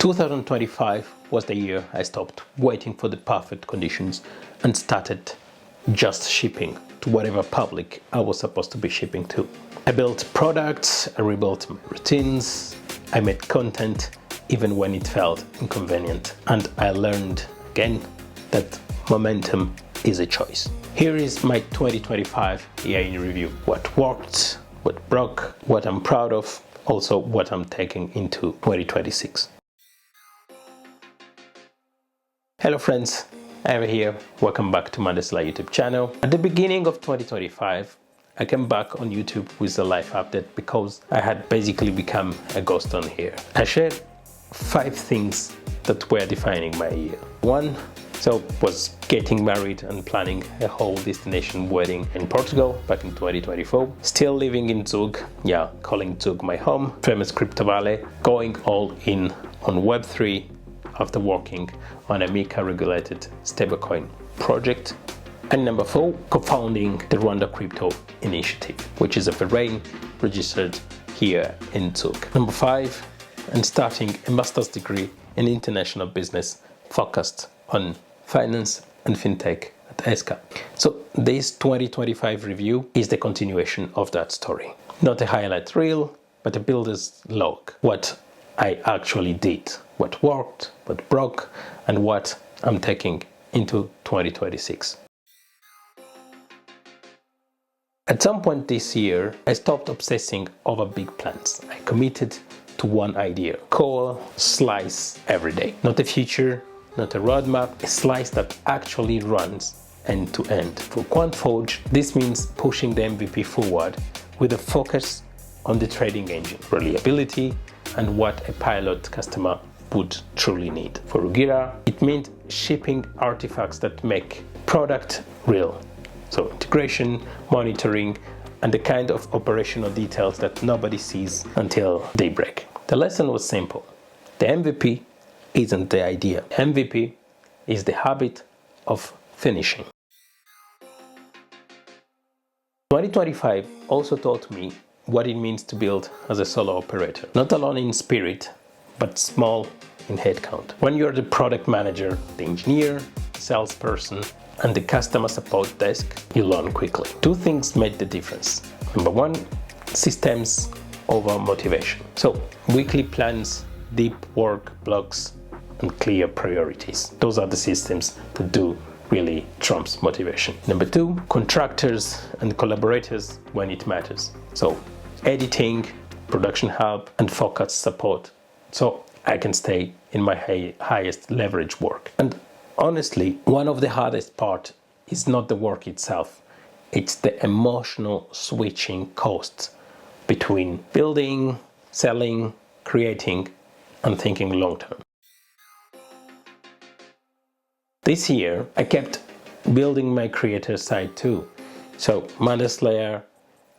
2025 was the year I stopped waiting for the perfect conditions and started just shipping to whatever public I was supposed to be shipping to. I built products, I rebuilt my routines, I made content even when it felt inconvenient, and I learned again that momentum is a choice. Here is my 2025 year in review. What worked, what broke, what I'm proud of, also what I'm taking into 2026. Hello friends, Hervé here. Welcome back to my Slayer YouTube channel. At the beginning of 2025, I came back on YouTube with a life update because I had basically become a ghost on here. I shared 5 things that were defining my year. One was getting married and planning a whole destination wedding in Portugal back in 2024. Still living in Zug, calling Zug my home, famous crypto valley, going all in on Web3 after working on a MiCA regulated stablecoin project. And number 4, co-founding the Rwanda Crypto Initiative, which is a foreign registered here in Zug. Number 5, and starting a master's degree in international business focused on finance and fintech at SK. So this 2025 review is the continuation of that story. Not a highlight reel, but a builder's log. What I actually did, what worked, what broke, and what I'm taking into 2026. At some point this year, I stopped obsessing over big plans. I committed to one idea: core slice every day. Not a feature, not a roadmap, a slice that actually runs end to end. For QuantForge, this means pushing the MVP forward with a focus on the trading engine, reliability, and what a pilot customer would truly need. For Rugira, it meant shipping artifacts that make product real. So integration, monitoring, and the kind of operational details that nobody sees until they break. The lesson was simple. The MVP isn't the idea. MVP is the habit of finishing. 2025 also taught me what it means to build as a solo operator. Not alone in spirit, but small in headcount. When you're the product manager, the engineer, salesperson, and the customer support desk, you learn quickly. 2 things made the difference. Number 1, systems over motivation. So weekly plans, deep work blocks, and clear priorities. Those are the systems that do really trumps motivation. Number 2, contractors and collaborators when it matters. So editing, production help, and focus support, so I can stay in my highest leverage work. And honestly, one of the hardest part is not the work itself, it's the emotional switching costs between building, selling, creating, and thinking long term. This year, I kept building my creator side too. So Slayer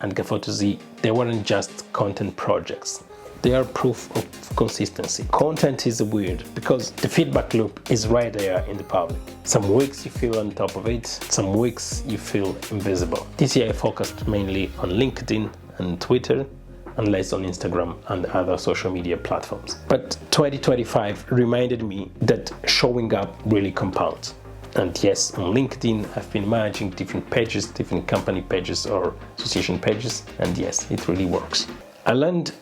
and Gafotozi, they weren't just content projects. They are proof of consistency. Content is weird because the feedback loop is right there in the public. Some weeks you feel on top of it, some weeks you feel invisible. This year I focused mainly on LinkedIn and Twitter, and less on Instagram and other social media platforms. But 2025 reminded me that showing up really compounds. And yes, on LinkedIn, I've been managing different pages, different company pages or association pages, and yes, it really works. I learned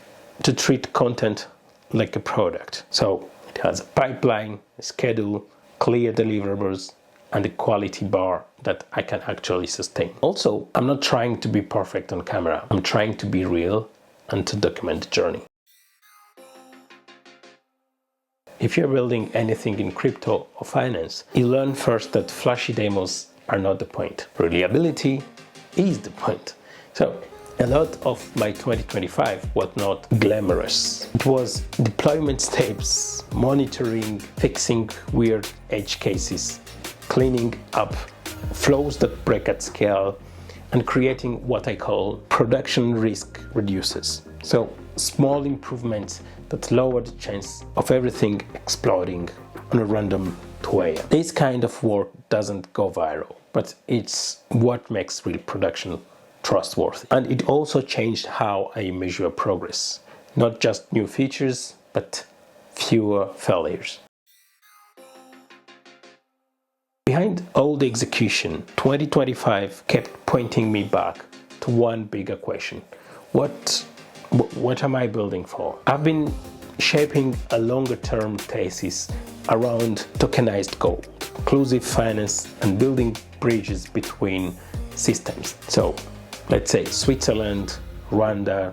to treat content like a product. So it has a pipeline, a schedule, clear deliverables, and a quality bar that I can actually sustain. Also, I'm not trying to be perfect on camera. I'm trying to be real and to document the journey. If you're building anything in crypto or finance, you learn first that flashy demos are not the point. Reliability is the point. So a lot of my 2025 was not glamorous. It was deployment steps, monitoring, fixing weird edge cases, cleaning up flows that break at scale, and creating what I call production risk reducers. So small improvements that lower the chance of everything exploding on a random 2 a.m. This kind of work doesn't go viral, but it's what makes real production trustworthy. And it also changed how I measure progress. Not just new features, but fewer failures. Behind all the execution, 2025 kept pointing me back to one bigger question. What am I building for? I've been shaping a longer-term thesis around tokenized gold, inclusive finance, and building bridges between systems. So let's say Switzerland, Rwanda,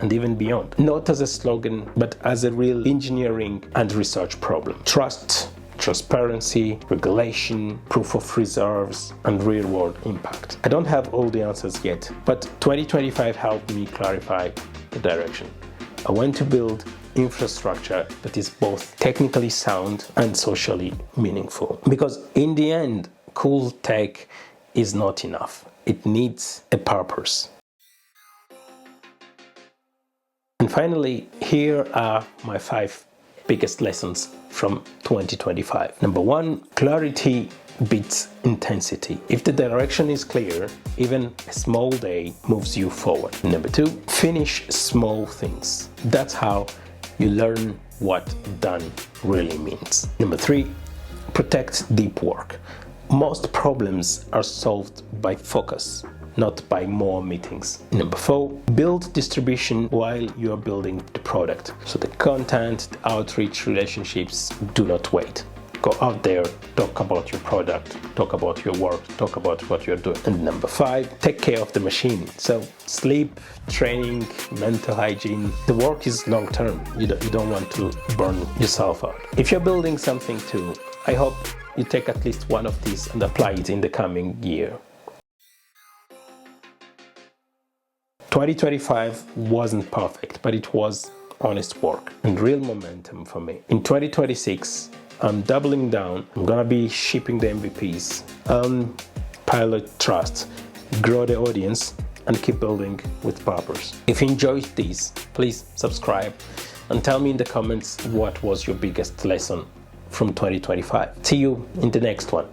and even beyond. Not as a slogan, but as a real engineering and research problem. Trust, transparency, regulation, proof of reserves, and real-world impact. I don't have all the answers yet, but 2025 helped me clarify the direction. I want to build infrastructure that is both technically sound and socially meaningful. Because in the end, cool tech is not enough. It needs a purpose. And finally, here are my 5 biggest lessons from 2025. Number 1, clarity beats intensity. If the direction is clear, even a small day moves you forward. Number 2, finish small things. That's how you learn what done really means. Number 3, protect deep work. Most problems are solved by focus, not by more meetings. Number 4, build distribution while you are building the product. So the content, the outreach, relationships do not wait. Go out there, talk about your product, talk about your work, talk about what you're doing. And number 5, take care of the machine. So sleep, training, mental hygiene. The work is long term. You don't want to burn yourself out. If you're building something too, I hope you take at least one of these and apply it in the coming year. 2025 wasn't perfect, but it was honest work and real momentum for me. In 2026, I'm doubling down. I'm gonna be shipping the MVPs, pilot trust, grow the audience, and keep building with purpose. If you enjoyed this, please subscribe and tell me in the comments what was your biggest lesson from 2025. See you in the next one.